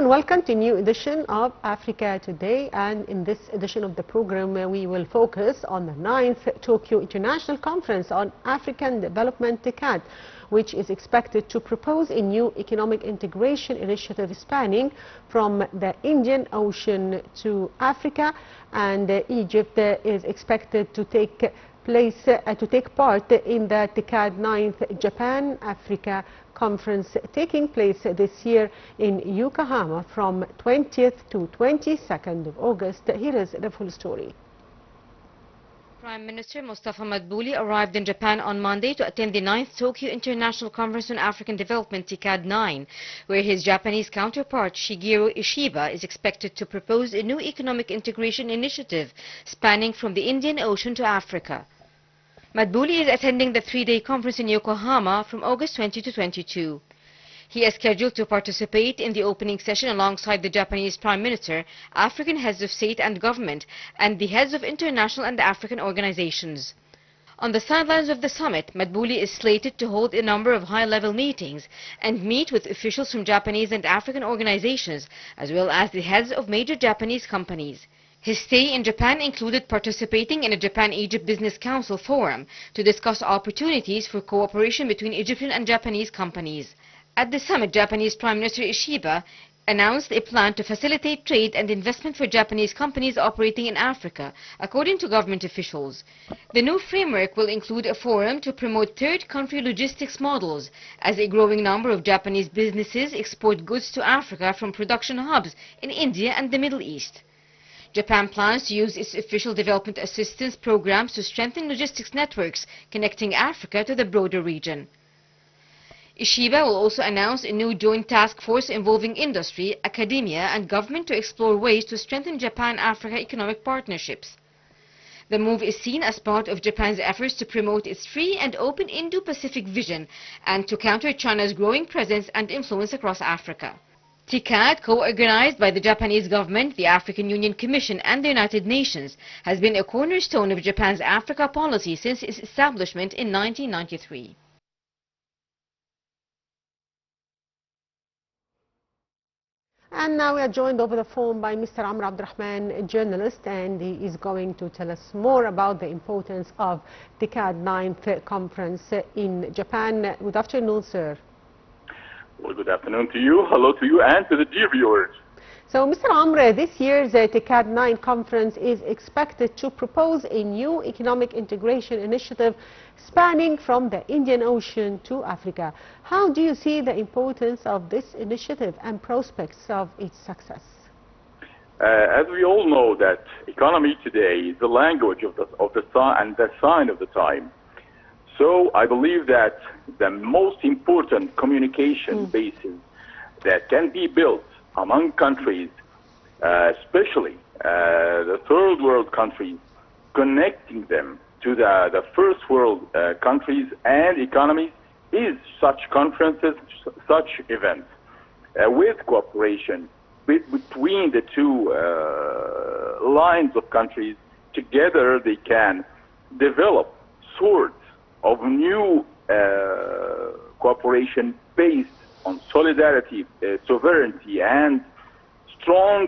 Rahman, welcome to a new edition of Africa Today, and in this edition of the program we will focus on the 9th Tokyo International Conference on African Development TICAD, which is expected to propose a new economic integration initiative spanning from the Indian Ocean to Africa, and Egypt is expected to take part in the TICAD 9th Japan-Africa Conference taking place this year in Yokohama from 20th to 22nd of August. Here is the full story. Prime Minister Mustafa Madbouli arrived in Japan on Monday to attend the 9th Tokyo International Conference on African Development TICAD 9, where his Japanese counterpart Shigeru Ishiba is expected to propose a new economic integration initiative spanning from the Indian Ocean to Africa. Madbouli is attending the three-day conference in Yokohama from August 20 to 22. He is scheduled to participate in the opening session alongside the Japanese Prime Minister, African heads of state and government, and the heads of international and African organizations. On the sidelines of the summit, Madbouli is slated to hold a number of high-level meetings and meet with officials from Japanese and African organizations, as well as the heads of major Japanese companies. His stay in Japan included participating in a Japan-Egypt Business Council forum to discuss opportunities for cooperation between Egyptian and Japanese companies. At the summit, Japanese Prime Minister Ishiba announced a plan to facilitate trade and investment for Japanese companies operating in Africa, according to government officials. The new framework will include a forum to promote third-country logistics models, as a growing number of Japanese businesses export goods to Africa from production hubs in India and the Middle East. Japan plans to use its official development assistance programs to strengthen logistics networks connecting Africa to the broader region. Ishiba will also announce a new joint task force involving industry, academia and government to explore ways to strengthen Japan-Africa economic partnerships. The move is seen as part of Japan's efforts to promote its free and open Indo-Pacific vision and to counter China's growing presence and influence across Africa. TICAD, co-organized by the Japanese government, the African Union Commission and the United Nations, has been a cornerstone of Japan's Africa policy since its establishment in 1993. And now we are joined over the phone by Mr. Abdel, a journalist, and he is going to tell us more about the importance of TICAD 9th conference in Japan. Good afternoon, sir. Well, good afternoon to you. Hello to you and to the dear viewers. So, Mr. Amr, this year's TICAD 9 conference is expected to propose a new economic integration initiative spanning from the Indian Ocean to Africa. How do you see the importance of this initiative and prospects of its success? As we all know, that economy today is the language of the sign of the time. So I believe that the most important communication basis that can be built among countries, especially the third world countries, connecting them to the first world countries and economies, is such conferences, such events, with cooperation between the two lines of countries. Together they can develop sorts of new cooperation based on solidarity, sovereignty, and strong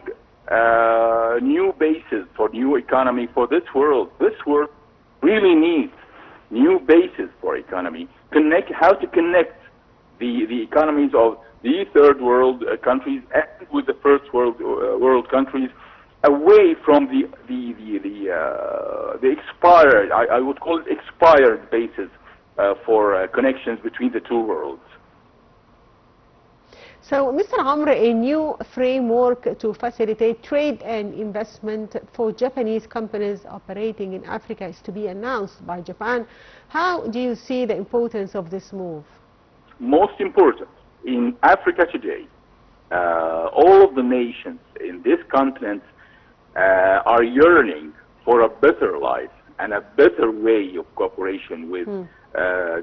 new basis for new economy for this world. This world really needs new basis for economy. How to connect the economies of the third world countries and with the first world countries, away from the expired, I would call it expired basis for connections between the two worlds. So, Mr. Amr, a new framework to facilitate trade and investment for Japanese companies operating in Africa is to be announced by Japan. How do you see the importance of this move? Most important, in Africa today, all of the nations in this continent are yearning for a better life and a better way of cooperation with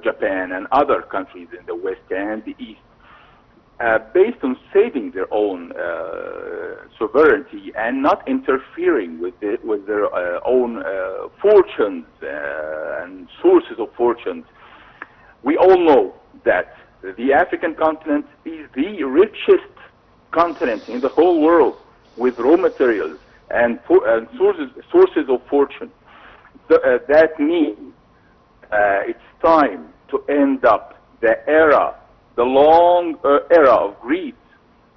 Japan and other countries in the West and the East, based on saving their own sovereignty and not interfering with their own fortunes and sources of fortunes. We all know that the African continent is the richest continent in the whole world with raw materials and sources of fortune. That means it's time to end up the long era of greed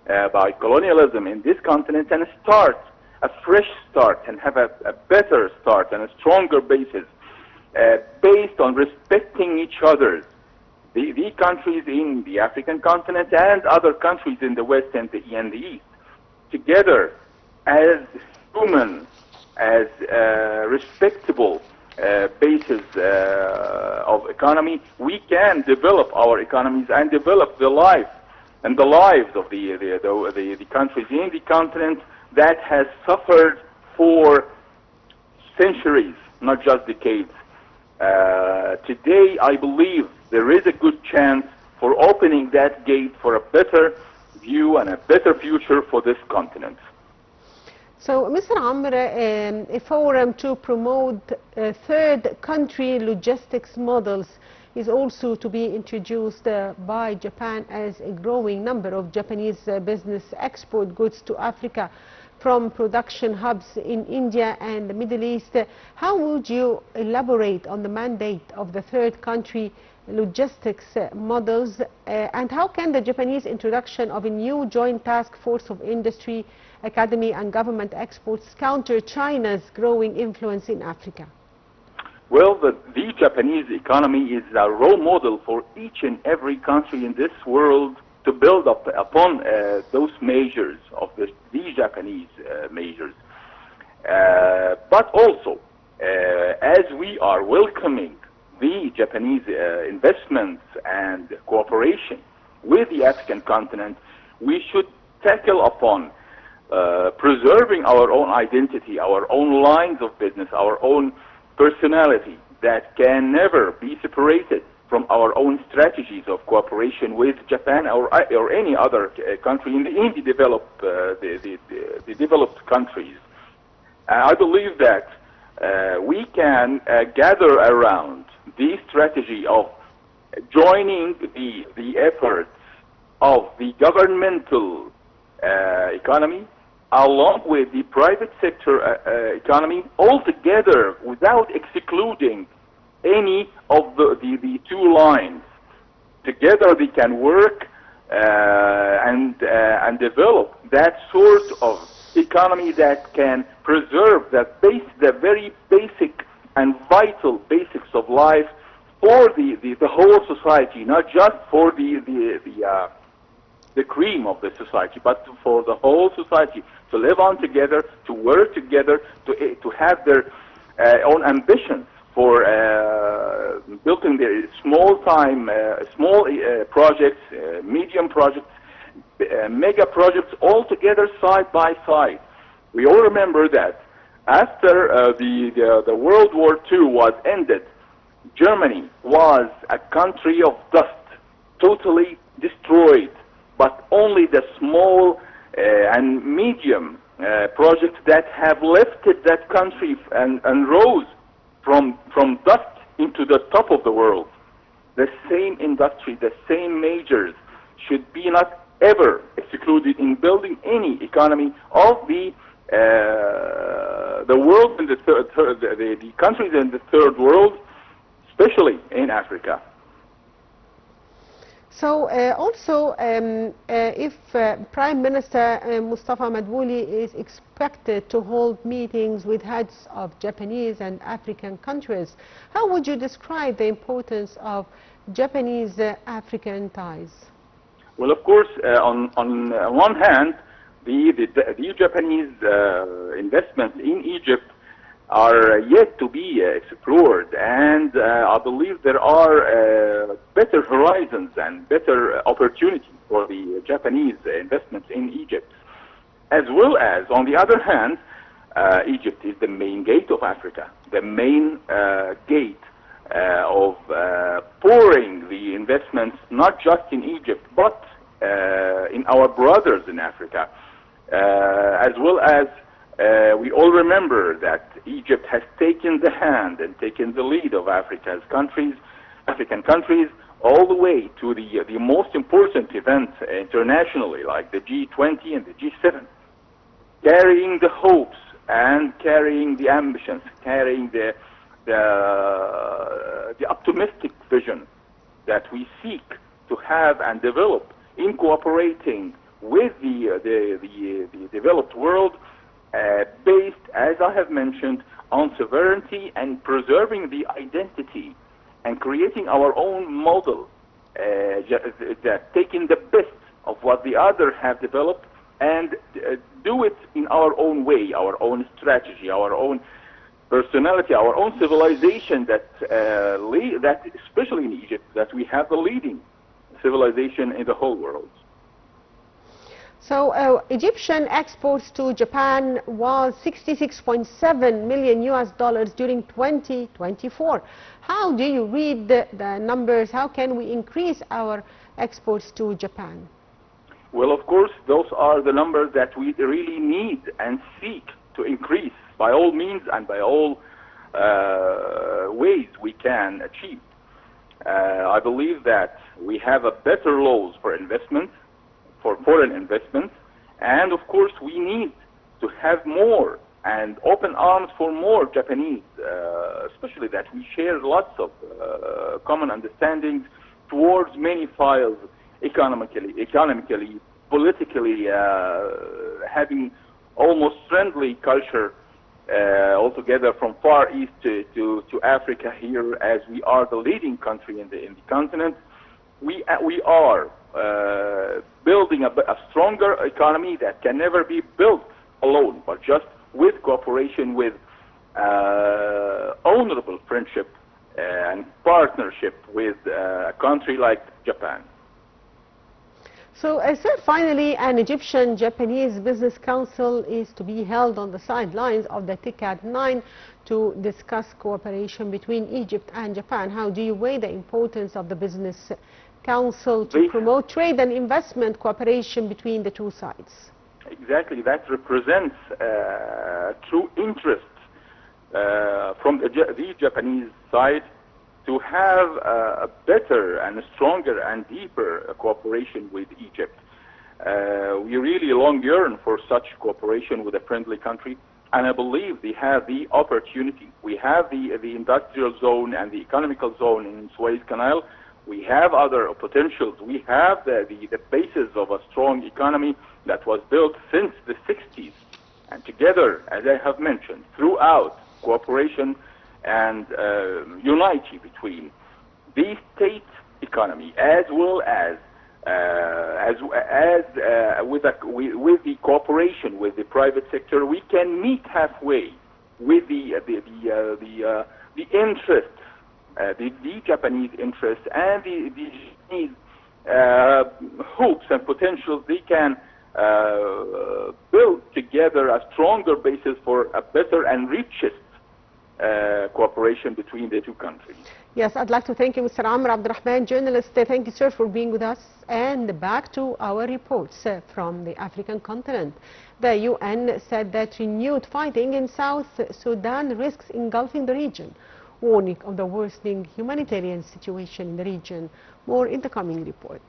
by colonialism in this continent, and start a fresh start and have a better start and a stronger basis based on respecting each other, the countries in the African continent and other countries in the West and the East, together as human, as respectable basis of economy. We can develop our economies and develop the life and the lives of the countries in the continent that has suffered for centuries, not just decades. Today, I believe there is a good chance for opening that gate for a better view and a better future for this continent. So, Mr. Amr, a forum to promote third country logistics models is also to be introduced by Japan, as a growing number of Japanese business export goods to Africa from production hubs in India and the Middle East. How would you elaborate on the mandate of the third country logistics models, and how can the Japanese introduction of a new joint task force of industry, academy and government exports counter China's growing influence in Africa? Well, the Japanese economy is a role model for each and every country in this world to build up upon those measures of the Japanese measures. But also, as we are welcoming the Japanese investments and cooperation with the African continent, we should tackle upon preserving our own identity, our own lines of business, our own personality that can never be separated from our own strategies of cooperation with Japan or any other country in the developed countries. I believe that we can gather around the strategy of joining the efforts of the governmental economy along with the private sector economy, all together without excluding any of the two lines. Together they can work and develop that sort of economy that can preserve the very basic and vital basics of life for the whole society, not just for the cream of the society, but for the whole society to live on together, to work together, to have their own ambitions for building their small projects, medium projects, mega projects, all together side by side. We all remember that after the World War II was ended, Germany was a country of dust, totally destroyed, but only the small and medium projects that have lifted that country and rose from dust into the top of the world. The same industry, the same majors should be not ever excluded in building any economy of the world and the countries in the third world, especially in Africa. So also, if Prime Minister Mustafa Madbouli is expected to hold meetings with heads of Japanese and African countries, how would you describe the importance of Japanese-African ties? Well, of course, on one hand, the Japanese investments in Egypt are yet to be explored, and I believe there are better horizons and better opportunities for the Japanese investments in Egypt. As well as, on the other hand, Egypt is the main gate of Africa, the main gate of pouring the investments not just in Egypt but in our brothers in Africa, as well as we all remember that Egypt has taken the hand and taken the lead of African countries all the way to the most important events internationally, like the G20 and the G7, carrying the hopes and carrying the ambitions, carrying the optimistic vision that we seek to have and develop in cooperating with the developed world, based, as I have mentioned, on sovereignty and preserving the identity and creating our own model, that taking the best of what the others have developed and do it in our own way, our own strategy, our own personality, our own civilization, that especially in Egypt, that we have the leading civilization in the whole world. So Egyptian exports to Japan was $66.7 million during 2024. How do you read the numbers? How can we increase our exports to Japan? Well, of course, those are the numbers that we really need and seek to increase by all means and by all ways we can achieve. I believe that we have a better laws for investment, for foreign investments, and of course we need to have more and open arms for more Japanese, especially that we share lots of common understandings towards many files, economically, politically, having almost friendly culture altogether from Far East to Africa here, as we are the leading country in the continent. We are building a stronger economy that can never be built alone, but just with cooperation, with honorable friendship and partnership with a country like Japan. So, sir, finally, an Egyptian-Japanese business council is to be held on the sidelines of the TICAD 9 to discuss cooperation between Egypt and Japan. How do you weigh the importance of the business council to promote trade and investment cooperation between the two sides? Exactly, that represents true interest from the Japanese side to have a better and a stronger and deeper cooperation with Egypt. We really long yearn for such cooperation with a friendly country, and I believe they have the opportunity. We have the industrial zone and the economical zone in Suez Canal. We have other potentials. We have the basis of a strong economy that was built since the 60s. And together, as I have mentioned, throughout cooperation and unity between the state economy as well as with the cooperation with the private sector, we can meet halfway with the interests, the Japanese interests and the Japanese hopes and potentials. They can build together a stronger basis for a better and richest cooperation between the two countries. Yes, I'd like to thank you, Mr. Amr Abdel, journalist. Thank you, sir, for being with us. And back to our reports from the African continent. The UN said that renewed fighting in South Sudan risks engulfing the region, warning of the worsening humanitarian situation in the region. More in the coming report.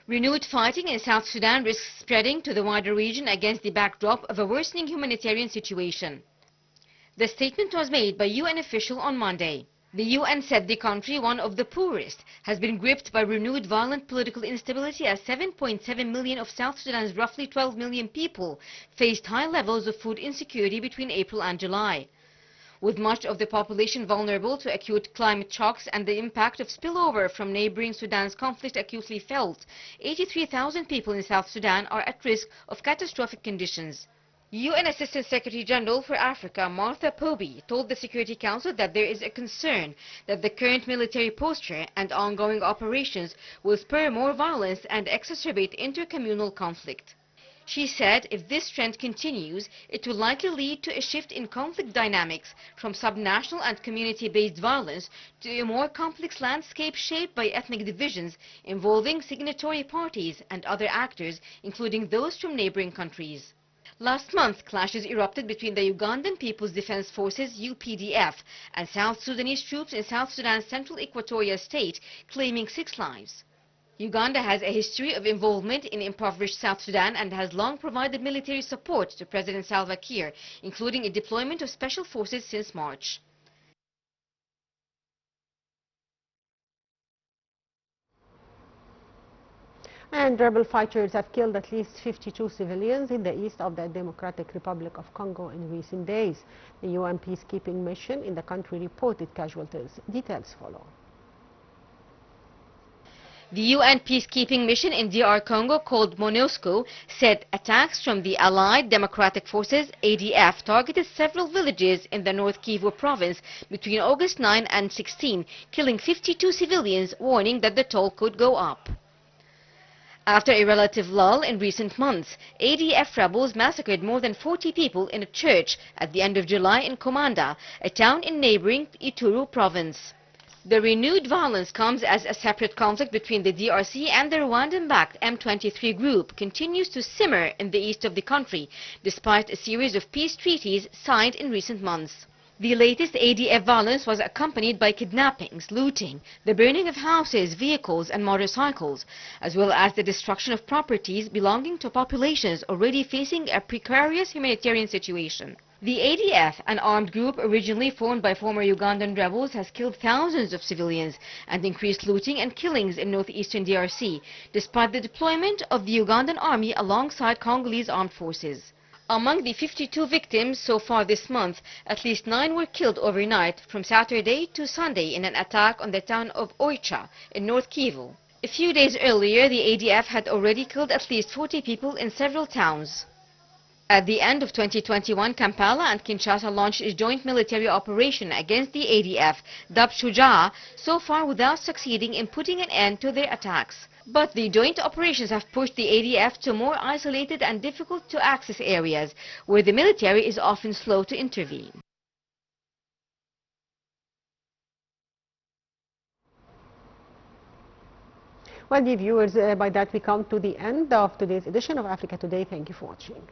Renewed fighting in South Sudan risks spreading to the wider region against the backdrop of a worsening humanitarian situation. The statement was made by UN official on Monday. The UN said the country, one of the poorest, has been gripped by renewed violent political instability as 7.7 million of South Sudan's roughly 12 million people faced high levels of food insecurity between April and July. With much of the population vulnerable to acute climate shocks and the impact of spillover from neighboring Sudan's conflict acutely felt, 83,000 people in South Sudan are at risk of catastrophic conditions. UN Assistant Secretary General for Africa, Martha Poby, told the Security Council that there is a concern that the current military posture and ongoing operations will spur more violence and exacerbate intercommunal conflict. She said if this trend continues, it will likely lead to a shift in conflict dynamics from subnational and community-based violence to a more complex landscape shaped by ethnic divisions involving signatory parties and other actors, including those from neighboring countries. Last month, clashes erupted between the Ugandan People's Defense Forces (UPDF) and South Sudanese troops in South Sudan's central Equatoria state, claiming 6 lives. Uganda has a history of involvement in impoverished South Sudan and has long provided military support to President Salva Kiir, including a deployment of special forces since March. And rebel fighters have killed at least 52 civilians in the east of the Democratic Republic of Congo in recent days. The UN peacekeeping mission in the country reported casualties. Details follow. The UN peacekeeping mission in DR Congo, called MONUSCO, said attacks from the Allied Democratic Forces (ADF) targeted several villages in the North Kivu province between August 9 and 16, killing 52 civilians, warning that the toll could go up. After a relative lull in recent months, ADF rebels massacred more than 40 people in a church at the end of July in Komanda, a town in neighboring Ituri province. The renewed violence comes as a separate conflict between the DRC and the Rwandan-backed M23 group continues to simmer in the east of the country, despite a series of peace treaties signed in recent months. The latest ADF violence was accompanied by kidnappings, looting, the burning of houses, vehicles and motorcycles, as well as the destruction of properties belonging to populations already facing a precarious humanitarian situation. The ADF, an armed group originally formed by former Ugandan rebels, has killed thousands of civilians and increased looting and killings in northeastern DRC, despite the deployment of the Ugandan army alongside Congolese armed forces. Among the 52 victims so far this month, at least 9 were killed overnight from Saturday to Sunday in an attack on the town of Oicha in North Kivu. A few days earlier, the ADF had already killed at least 40 people in several towns. At the end of 2021, Kampala and Kinshasa launched a joint military operation against the ADF, dubbed Shujaa, so far without succeeding in putting an end to their attacks. But the joint operations have pushed the ADF to more isolated and difficult to access areas, where the military is often slow to intervene. Well, dear viewers, by that we come to the end of today's edition of Africa Today. Thank you for watching.